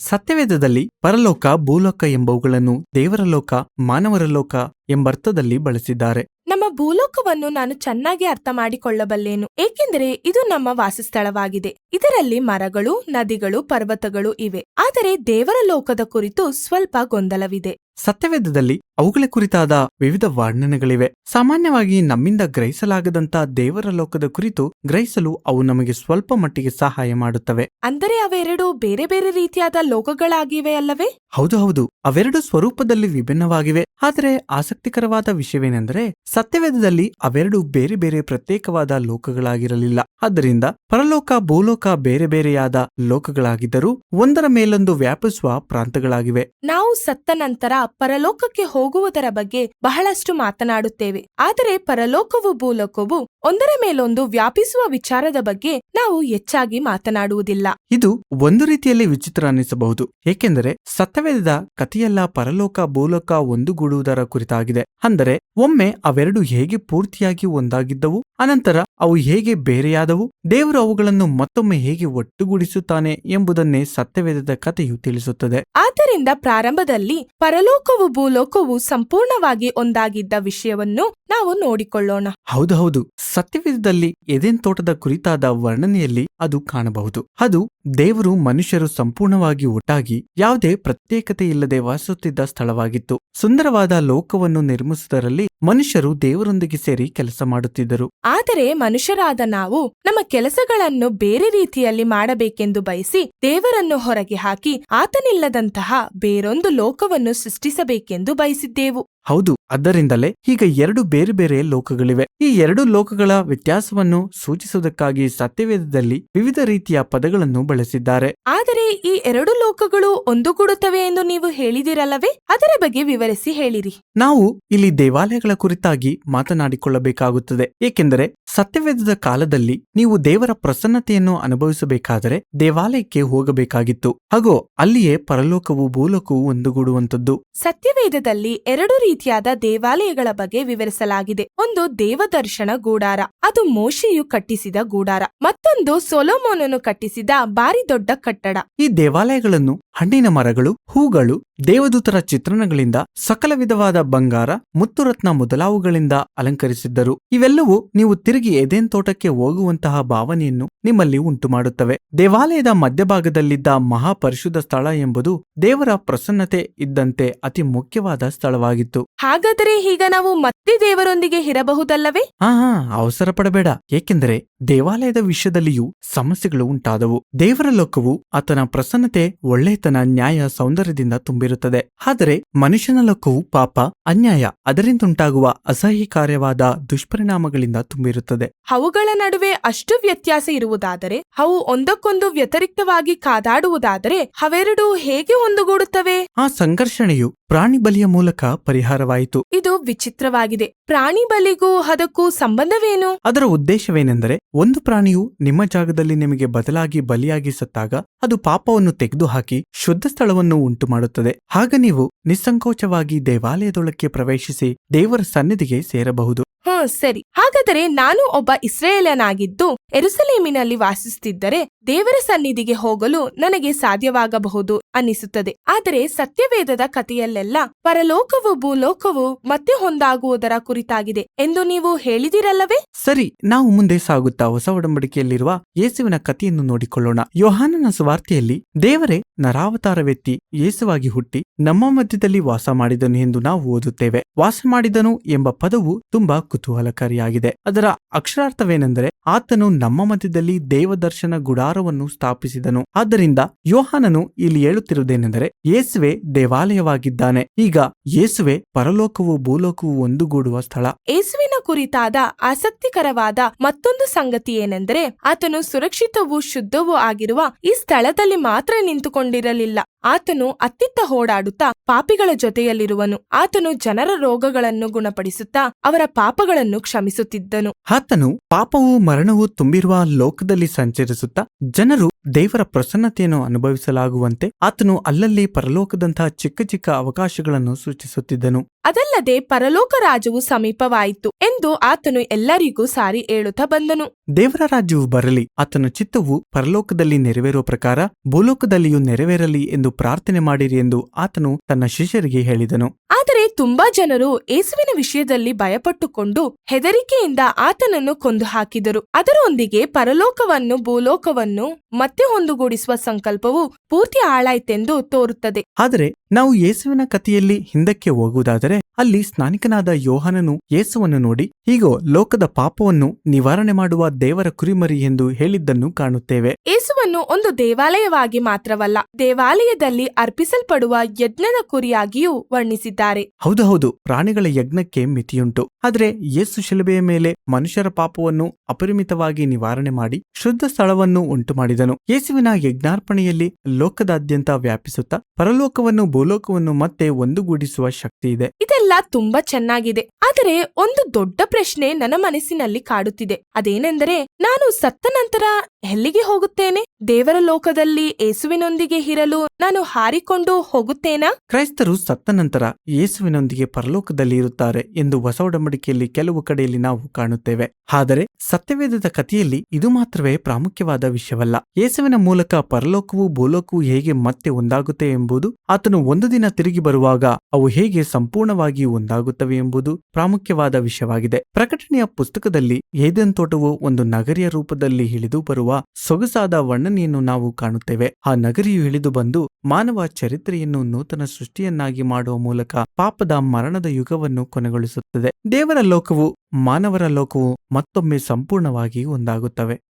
ಸತ್ಯವೇದದಲ್ಲಿ ಪರಲೋಕ ಭೂಲೋಕ ಎಂಬವುಗಳನ್ನು ದೇವರ ಲೋಕ ಮಾನವರ ಲೋಕ ಎಂಬರ್ಥದಲ್ಲಿ ಬಳಸಿದ್ದಾರೆ. ನಮ್ಮ ಭೂಲೋಕವನ್ನು ನಾನು ಚೆನ್ನಾಗಿ ಅರ್ಥ ಮಾಡಿಕೊಳ್ಳಬಲ್ಲೇನು, ಏಕೆಂದರೆ ಇದು ನಮ್ಮ ವಾಸಸ್ಥಳವಾಗಿದೆ. ಇದರಲ್ಲಿ ಮರಗಳು, ನದಿಗಳು, ಪರ್ವತಗಳು ಇವೆ. ಆದರೆ ದೇವರ ಲೋಕದ ಕುರಿತು ಸ್ವಲ್ಪ ಗೊಂದಲವಿದೆ. ಸತ್ಯವೇದದಲ್ಲಿ ಅವುಗಳ ಕುರಿತಾದ ವಿವಿಧ ವರ್ಣನೆಗಳಿವೆ. ಸಾಮಾನ್ಯವಾಗಿ ನಮ್ಮಿಂದ ಗ್ರಹಿಸಲಾಗದಂತ ದೇವರ ಲೋಕದ ಕುರಿತು ಗ್ರಹಿಸಲು ಅವು ನಮಗೆ ಸ್ವಲ್ಪ ಮಟ್ಟಿಗೆ ಸಹಾಯ ಮಾಡುತ್ತವೆ. ಅಂದರೆ ಅವೆರಡು ಬೇರೆ ಬೇರೆ ರೀತಿಯಾದ ಲೋಕಗಳಾಗಿವೆ ಅಲ್ಲವೇ? ಹೌದು, ಅವೆರಡು ಸ್ವರೂಪದಲ್ಲಿ ವಿಭಿನ್ನವಾಗಿವೆ. ಆದರೆ ಆಸಕ್ತಿಕರವಾದ ವಿಷಯವೇನೆಂದರೆ ಸತ್ಯವೇದದಲ್ಲಿ ಅವೆರಡು ಬೇರೆ ಬೇರೆ ಪ್ರತ್ಯೇಕವಾದ ಲೋಕಗಳಾಗಿರಲಿಲ್ಲ. ಆದ್ದರಿಂದ ಪರಲೋಕ ಭೂಲೋಕ ಬೇರೆ ಬೇರೆಯಾದ ಲೋಕಗಳಾಗಿದ್ದರೂ ಒಂದರ ಮೇಲೊಂದು ವ್ಯಾಪಿಸುವ ಪ್ರಾಂತಗಳಾಗಿವೆ. ನಾವು ಸತ್ತ ನಂತರ ಪರಲೋಕಕ್ಕೆ ಹೋಗುವುದರ ಬಗ್ಗೆ ಬಹಳಷ್ಟು ಮಾತನಾಡುತ್ತೇವೆ. ಆದರೆ ಪರಲೋಕವು ಭೂಲೋಕವು ಒಂದರ ಮೇಲೊಂದು ವ್ಯಾಪಿಸುವ ವಿಚಾರದ ಬಗ್ಗೆ ನಾವು ಹೆಚ್ಚಾಗಿ ಮಾತನಾಡುವುದಿಲ್ಲ. ಇದು ಒಂದು ರೀತಿಯಲ್ಲಿ ವಿಚಿತ್ರ ಅನ್ನಿಸಬಹುದು, ಏಕೆಂದರೆ ಸತ್ಯವೇದದ ಕಥೆಯೆಲ್ಲ ಪರಲೋಕ ಭೂಲೋಕ ಒಂದುಗೂಡುವುದರ ಕುರಿತಾಗಿದೆ. ಅಂದರೆ ಒಮ್ಮೆ ಅವೆರಡು ಹೇಗೆ ಪೂರ್ತಿಯಾಗಿ ಒಂದಾಗಿದ್ದವು, ಅನಂತರ ಅವು ಹೇಗೆ ಬೇರೆಯಾದವು, ದೇವರು ಅವುಗಳನ್ನು ಮತ್ತೊಮ್ಮೆ ಹೇಗೆ ಒಟ್ಟುಗೂಡಿಸುತ್ತಾನೆ ಎಂಬುದನ್ನೇ ಸತ್ಯವೇದದ ಕಥೆಯು ತಿಳಿಸುತ್ತದೆ. ಆದ್ದರಿಂದ ಪ್ರಾರಂಭದಲ್ಲಿ ಪರಲೋಕವು ಭೂಲೋಕವು ಸಂಪೂರ್ಣವಾಗಿ ಒಂದಾಗಿದ್ದ ವಿಷಯವನ್ನು ನಾವು ನೋಡಿಕೊಳ್ಳೋಣ. ಹೌದು, ಸತ್ಯವೇದದಲ್ಲಿ ಎದೆನ್ ತೋಟದ ಕುರಿತಾದ ವರ್ಣನೆಯಲ್ಲಿ ಅದು ಕಾಣಬಹುದು. ಅದು ದೇವರು ಮನುಷ್ಯರು ಸಂಪೂರ್ಣವಾಗಿ ಒಟ್ಟಾಗಿ ಯಾವುದೇ ಪ್ರತ್ಯೇಕತೆ ಇಲ್ಲದೆ ವಾಸಿಸುತ್ತಿದ್ದ ಸ್ಥಳವಾಗಿತ್ತು. ಸುಂದರವಾದ ಲೋಕವನ್ನು ನಿರ್ಮಿಸುವುದರಲ್ಲಿ ಮನುಷ್ಯರು ದೇವರೊಂದಿಗೆ ಸೇರಿ ಕೆಲಸ ಮಾಡುತ್ತಿದ್ದರು. ಆದರೆ ಮನುಷ್ಯರಾದ ನಾವು ನಮ್ಮ ಕೆಲಸಗಳನ್ನು ಬೇರೆ ರೀತಿಯಲ್ಲಿ ಮಾಡಬೇಕೆಂದು ಬಯಸಿ ದೇವರನ್ನು ಹೊರಗೆ ಹಾಕಿ ಆತನಿಲ್ಲದಂತಹ ಬೇರೊಂದು ಲೋಕವನ್ನು ಸೃಷ್ಟಿಸಬೇಕೆಂದು ಬಯಸಿದ್ದೆವು. ಹೌದು, ಅದರಿಂದಲೇ ಈಗ ಎರಡು ಬೇರೆ ಬೇರೆ ಲೋಕಗಳಿವೆ. ಈ ಎರಡು ಲೋಕಗಳ ವ್ಯತ್ಯಾಸವನ್ನು ಸೂಚಿಸುವುದಕ್ಕಾಗಿ ಸತ್ಯವೇದದಲ್ಲಿ ವಿವಿಧ ರೀತಿಯ ಪದಗಳನ್ನು ಬಳಸಿದ್ದಾರೆ. ಆದರೆ ಈ ಎರಡು ಲೋಕಗಳು ಒಂದುಗೂಡುತ್ತವೆ ಎಂದು ನೀವು ಹೇಳಿದಿರಲ್ಲವೇ? ಅದರ ಬಗ್ಗೆ ವಿವರಿಸಿ ಹೇಳಿರಿ. ನಾವು ಇಲ್ಲಿ ದೇವಾಲಯಗಳ ಕುರಿತಾಗಿ ಮಾತನಾಡಿಕೊಳ್ಳಬೇಕಾಗುತ್ತದೆ, ಏಕೆಂದರೆ ಸತ್ಯವೇದದ ಕಾಲದಲ್ಲಿ ನೀವು ದೇವರ ಪ್ರಸನ್ನತೆಯನ್ನು ಅನುಭವಿಸಬೇಕಾದರೆ ದೇವಾಲಯಕ್ಕೆ ಹೋಗಬೇಕಾಗಿತ್ತು. ಹಾಗೂ ಅಲ್ಲಿಯೇ ಪರಲೋಕವು ಭೂಲೋಕವು ಒಂದುಗೂಡುವಂತದ್ದು. ಸತ್ಯವೇದದಲ್ಲಿ ಎರಡು ರೀತಿಯಾದ ದೇವಾಲಯಗಳ ಬಗ್ಗೆ ವಿವರಿಸಲಾಗಿದೆ. ಒಂದು ದೇವದರ್ಶನ ಗೂಡಾರ, ಅದು ಮೋಶೆಯು ಕಟ್ಟಿಸಿದ ಗೂಡಾರ. ಮತ್ತೊಂದು ಸೊಲೊಮೋನನು ಕಟ್ಟಿಸಿದ ಭಾರಿ ದೊಡ್ಡ ಕಟ್ಟಡ. ಈ ದೇವಾಲಯಗಳನ್ನು ಹಣ್ಣಿನ ಮರಗಳು, ಹೂಗಳು, ದೇವದೂತರ ಚಿತ್ರಣಗಳಿಂದ, ಸಕಲ ವಿಧವಾದ ಬಂಗಾರ, ಮುತ್ತುರತ್ನ ಮೊದಲಾವುಗಳಿಂದ ಅಲಂಕರಿಸಿದ್ದರು. ಇವೆಲ್ಲವೂ ನೀವು ತಿರುಗಿ ಎದೆನ್ ತೋಟಕ್ಕೆ ಹೋಗುವಂತಹ ಭಾವನೆಯನ್ನು ನಿಮ್ಮಲ್ಲಿ ಉಂಟು ಮಾಡುತ್ತವೆ. ದೇವಾಲಯದ ಮಧ್ಯಭಾಗದಲ್ಲಿದ್ದ ಮಹಾಪರಿಶುದ್ಧ ಸ್ಥಳ ಎಂಬುದು ದೇವರ ಪ್ರಸನ್ನತೆ ಇದ್ದಂತೆ ಅತಿ ಮುಖ್ಯವಾದ ಸ್ಥಳವಾಗಿತ್ತು. ಹಾಗಾದರೆ ಈಗ ನಾವು ಮತ್ತೆ ದೇವರೊಂದಿಗೆ ಇರಬಹುದಲ್ಲವೇ? ಅವಸರ ಪಡಬೇಡ, ಏಕೆಂದರೆ ದೇವಾಲಯದ ವಿಷಯದಲ್ಲಿಯೂ ಸಮಸ್ಯೆಗಳು ಉಂಟಾದವು. ದೇವರ ಲೋಕವು ಆತನ ಪ್ರಸನ್ನತೆ, ಒಳ್ಳೆತನ, ನ್ಯಾಯ, ಸೌಂದರ್ಯದಿಂದ ತುಂಬಿರುತ್ತದೆ. ಆದರೆ ಮನುಷ್ಯನ ಲೋಕವು ಪಾಪ, ಅನ್ಯಾಯ, ಅದರಿಂದುಂಟಾಗುವ ಅಸಹ್ಯಕಾರ್ಯವಾದ ದುಷ್ಪರಿಣಾಮಗಳಿಂದ ತುಂಬಿರುತ್ತದೆ. ಅವುಗಳ ನಡುವೆ ಅಷ್ಟು ವ್ಯತ್ಯಾಸ ಇರುವುದಾದರೆ, ಅವು ಒಂದಕ್ಕೊಂದು ವ್ಯತಿರಿಕ್ತವಾಗಿ ಕಾದಾಡುವುದಾದರೆ ಅವೆರಡೂ ಹೇಗೆ ಒಂದುಗೂಡುತ್ತವೆ? ಆ ಸಂಘರ್ಷಣೆಯು ಪ್ರಾಣಿ ಬಲಿಯ ಮೂಲಕ ಪರಿಹಾರವಾಯಿತು. ಇದು ವಿಚಿತ್ರವಾಗಿದೆ. ಪ್ರಾಣಿ ಬಲಿಗೂ ಅದಕ್ಕೂ ಸಂಬಂಧವೇನು? ಅದರ ಉದ್ದೇಶವೇನೆಂದರೆ, ಒಂದು ಪ್ರಾಣಿಯು ನಿಮ್ಮ ಜಾಗದಲ್ಲಿ ನಿಮಗೆ ಬದಲಾಗಿ ಬಲಿಯಾಗಿ ಸತ್ತಾಗ ಅದು ಪಾಪವನ್ನು ತೆಗೆದುಹಾಕಿ ಶುದ್ಧ ಸ್ಥಳವನ್ನು ಉಂಟು ಮಾಡುತ್ತದೆ. ಆಗ ನೀವು ನಿಸ್ಸಂಕೋಚವಾಗಿ ದೇವಾಲಯದೊಳಕ್ಕೆ ಪ್ರವೇಶಿಸಿ ದೇವರ ಸನ್ನಿಧಿಗೆ ಸೇರಬಹುದು. ಸರಿ. ಹಾಗಾದರೆ ನಾನು ಒಬ್ಬ ಇಸ್ರಾಯೇಲನಾಗಿದ್ದು ಯೆರೂಸಲೇಮಿನಲ್ಲಿ ವಾಸಿಸುತ್ತಿದ್ದರೆ ದೇವರ ಸನ್ನಿಧಿಗೆ ಹೋಗಲು ನನಗೆ ಸಾಧ್ಯವಾಗಬಹುದು ಅನ್ನಿಸುತ್ತದೆ. ಆದರೆ ಸತ್ಯವೇದದ ಕಥೆಯಲ್ಲೆಲ್ಲ ಪರಲೋಕವು ಭೂಲೋಕವು ಮತ್ತೆ ಹೊಂದಾಗುವುದರ ಕುರಿತಾಗಿದೆ ಎಂದು ನೀವು ಹೇಳಿದಿರಲ್ಲವೇ? ಸರಿ, ನಾವು ಮುಂದೆ ಸಾಗುತ್ತಾ ಹೊಸ ಒಡಂಬಡಿಕೆಯಲ್ಲಿರುವ ಯೇಸುವಿನ ಕಥೆಯನ್ನು ನೋಡಿಕೊಳ್ಳೋಣ. ಯೋಹಾನನ ಸುವಾರ್ತೆಯಲ್ಲಿ ದೇವರೇ ನರಾವತಾರವೆತ್ತಿ ಯೇಸುವಾಗಿ ಹುಟ್ಟಿ ನಮ್ಮ ಮಧ್ಯದಲ್ಲಿ ವಾಸ ಮಾಡಿದನು ಎಂದು ನಾವು ಓದುತ್ತೇವೆ. ವಾಸ ಮಾಡಿದನು ಎಂಬ ಪದವು ತುಂಬಾ ಕುತೂಹಲಕಾರಿಯಾಗಿದೆ. ಅದರ ಅಕ್ಷರಾರ್ಥವೇನೆಂದರೆ ಆತನು ನಮ್ಮ ಮಧ್ಯದಲ್ಲಿ ದೇವದರ್ಶನ ಗುಡಾರವನ್ನು ಸ್ಥಾಪಿಸಿದನು. ಆದ್ದರಿಂದ ಯೋಹಾನನು ಇಲ್ಲಿ ಹೇಳುತ್ತಿರುವುದೇನೆಂದರೆ ಯೇಸುವೆ ದೇವಾಲಯವಾಗಿದ್ದಾನೆ. ಈಗ ಯೇಸುವೆ ಪರಲೋಕವು ಭೂಲೋಕವು ಒಂದುಗೂಡುವ ಸ್ಥಳ. ಯೇಸುವಿನ ಕುರಿತಾದ ಆಸಕ್ತಿಕರವಾದ ಮತ್ತೊಂದು ಸಂಗತಿ ಏನೆಂದರೆ ಆತನು ಸುರಕ್ಷಿತವೂ ಶುದ್ಧವೂ ಆಗಿರುವ ಈ ಸ್ಥಳದಲ್ಲಿ ಮಾತ್ರ ನಿಂತುಕೊಂಡಿರಲಿಲ್ಲ. ಆತನು ಅತ್ತಿತ್ತ ಓಡಾಡುತ್ತಾ ಪಾಪಿಗಳ ಜೊತೆಯಲ್ಲಿರುವನು. ಆತನು ಜನರ ರೋಗಗಳನ್ನು ಗುಣಪಡಿಸುತ್ತಾ ಅವರ ಪಾಪಗಳನ್ನು ಕ್ಷಮಿಸುತ್ತಿದ್ದನು. ಆತನು ಪಾಪವೂ ಮರಣವೂ ತುಂಬಿರುವ ಲೋಕದಲ್ಲಿ ಸಂಚರಿಸುತ್ತಾ ಜನರು ದೇವರ ಪ್ರಸನ್ನತೆಯನ್ನು ಅನುಭವಿಸಲಾಗುವಂತೆ ಆತನು ಅಲ್ಲಲ್ಲಿ ಪರಲೋಕದಂತಹ ಚಿಕ್ಕ ಚಿಕ್ಕ ಅವಕಾಶಗಳನ್ನು ಸೃಷ್ಟಿಸುತ್ತಿದ್ದನು. ಅದಲ್ಲದೆ ಪರಲೋಕ ರಾಜ್ಯವು ಸಮೀಪವಾಯಿತು ಎಂದು ಆತನು ಎಲ್ಲರಿಗೂ ಸಾರಿ ಹೇಳುತ್ತಾ ಬಂದನು. ದೇವರ ರಾಜ್ಯವು ಬರಲಿ, ಆತನ ಚಿತ್ತವು ಪರಲೋಕದಲ್ಲಿ ನೆರವೇರುವ ಪ್ರಕಾರ ಭೂಲೋಕದಲ್ಲಿಯೂ ನೆರವೇರಲಿ ಎಂದು ಪ್ರಾರ್ಥನೆ ಮಾಡಿರಿ ಎಂದು ಆತನು ತನ್ನ ಶಿಷ್ಯರಿಗೆ ಹೇಳಿದನು. ಆದರೆ ತುಂಬಾ ಜನರು ಯೇಸುವಿನ ವಿಷಯದಲ್ಲಿ ಭಯಪಟ್ಟುಕೊಂಡು ಹೆದರಿಕೆಯಿಂದ ಆತನನ್ನು ಕೊಂದು ಹಾಕಿದರು. ಅದರೊಂದಿಗೆ ಪರಲೋಕವನ್ನು ಭೂಲೋಕವನ್ನು ಮತ್ತೆ ಒಂದುಗೂಡಿಸುವ ಸಂಕಲ್ಪವು ಪೂರ್ತಿ ಹಾಳಾಯ್ತೆಂದು ತೋರುತ್ತದೆ. ಆದರೆ ನಾವು ಯೇಸುವಿನ ಕಥೆಯಲ್ಲಿ ಹಿಂದಕ್ಕೆ ಹೋಗುವುದಾದರೆ ಅಲ್ಲಿ ಸ್ನಾನಿಕನಾದ ಯೋಹಾನನು ಯೇಸುವನ್ನು ನೋಡಿ, ಹೀಗೋ ಲೋಕದ ಪಾಪವನ್ನು ನಿವಾರಣೆ ಮಾಡುವ ದೇವರ ಕುರಿಮರಿ ಎಂದು ಹೇಳಿದ್ದನ್ನು ಕಾಣುತ್ತೇವೆ. ಯೇಸುವನ್ನು ಒಂದು ದೇವಾಲಯವಾಗಿ ಮಾತ್ರವಲ್ಲ, ದೇವಾಲಯದಲ್ಲಿ ಅರ್ಪಿಸಲ್ಪಡುವ ಯಜ್ಞದ ಕುರಿಯಾಗಿಯೂ ವರ್ಣಿಸಿದ್ದಾರೆ. ಹೌದು, ಪ್ರಾಣಿಗಳ ಯಜ್ಞಕ್ಕೆ ಮಿತಿಯುಂಟು. ಆದರೆ ಯೇಸು ಶಿಲುಬೆಯ ಮೇಲೆ ಮನುಷ್ಯರ ಪಾಪವನ್ನು ಅಪರಿಮಿತವಾಗಿ ನಿವಾರಣೆ ಮಾಡಿ ಶುದ್ಧ ಸ್ಥಳವನ್ನು ಉಂಟುಮಾಡಿದನು. ಯೇಸುವಿನ ಯಜ್ಞಾರ್ಪಣೆಯಲ್ಲಿ ಲೋಕದಾದ್ಯಂತ ವ್ಯಾಪಿಸುತ್ತಾ ಪರಲೋಕವನ್ನು ಭೂಲೋಕವನ್ನು ಮತ್ತೆ ಒಂದುಗೂಡಿಸುವ ಶಕ್ತಿ ಇದೆ. ಇದೆಲ್ಲ ತುಂಬಾ ಚೆನ್ನಾಗಿದೆ. ಆದರೆ ಒಂದು ದೊಡ್ಡ ಪ್ರಶ್ನೆ ನನ್ನ ಮನಸ್ಸಿನಲ್ಲಿ ಕಾಡುತ್ತಿದೆ. ಅದೇನೆಂದರೆ, ನಾನು ಸತ್ತ ನಂತರ ಎಲ್ಲಿಗೆ ಹೋಗುತ್ತೇನೆ? ದೇವರ ಲೋಕದಲ್ಲಿ ಯೇಸುವಿನೊಂದಿಗೆ ಇರಲು ನಾನು ಹಾರಿಕೊಂಡು ಹೋಗುತ್ತೇನಾ? ಕ್ರೈಸ್ತರು ಸತ್ತ ನಂತರ ಯೇಸುವಿನೊಂದಿಗೆ ಪರಲೋಕದಲ್ಲಿ ಇರುತ್ತಾರೆ ಎಂದು ಹೊಸ ಒಡಂಬಡಿಕೆಯಲ್ಲಿ ಕೆಲವು ಕಡೆಯಲ್ಲಿ ನಾವು ಕಾಣುತ್ತೇವೆ. ಆದರೆ ಸತ್ಯವೇದದ ಕಥೆಯಲ್ಲಿ ಇದು ಮಾತ್ರವೇ ಪ್ರಾಮುಖ್ಯವಾದ ವಿಷಯವಲ್ಲ. ಯೇಸುವಿನ ಮೂಲಕ ಪರಲೋಕವು ಭೂಲೋಕವು ಹೇಗೆ ಮತ್ತೆ ಒಂದಾಗುತ್ತೆ ಎಂಬುದು, ಆತನು ಒಂದು ದಿನ ತಿರುಗಿ ಬರುವಾಗ ಅವು ಹೇಗೆ ಸಂಪೂರ್ಣವಾಗಿ ಒಂದಾಗುತ್ತವೆ ಎಂಬುದು ಪ್ರಾಮುಖ್ಯವಾದ ವಿಷಯವಾಗಿದೆ. ಪ್ರಕಟಣೆಯ ಪುಸ್ತಕದಲ್ಲಿ ಏದೆನ್ ತೋಟವು ಒಂದು ನಗರಿಯ ರೂಪದಲ್ಲಿ ಇಳಿದು ಬರುವ ಸೊಗಸಾದ ವರ್ಣನೆಯನ್ನು ನಾವು ಕಾಣುತ್ತೇವೆ. ಆ ನಗರಿಯು ಇಳಿದು ಬಂದು ಮಾನವ ಚರಿತ್ರೆಯನ್ನು ನೂತನ ಸೃಷ್ಟಿಯನ್ನಾಗಿ ಮಾಡುವ ಮೂಲಕ ಪಾಪದ ಮರಣದ ಯುಗವನ್ನು ಕೊನೆಗೊಳಿಸುತ್ತದೆ. ದೇವರ ಲೋಕವು ಮಾನವರ ಲೋಕವು ಮತ್ತೊಮ್ಮೆ ಸಂಪೂರ್ಣವಾಗಿ ಒಂದಾಗುತ್ತವೆ.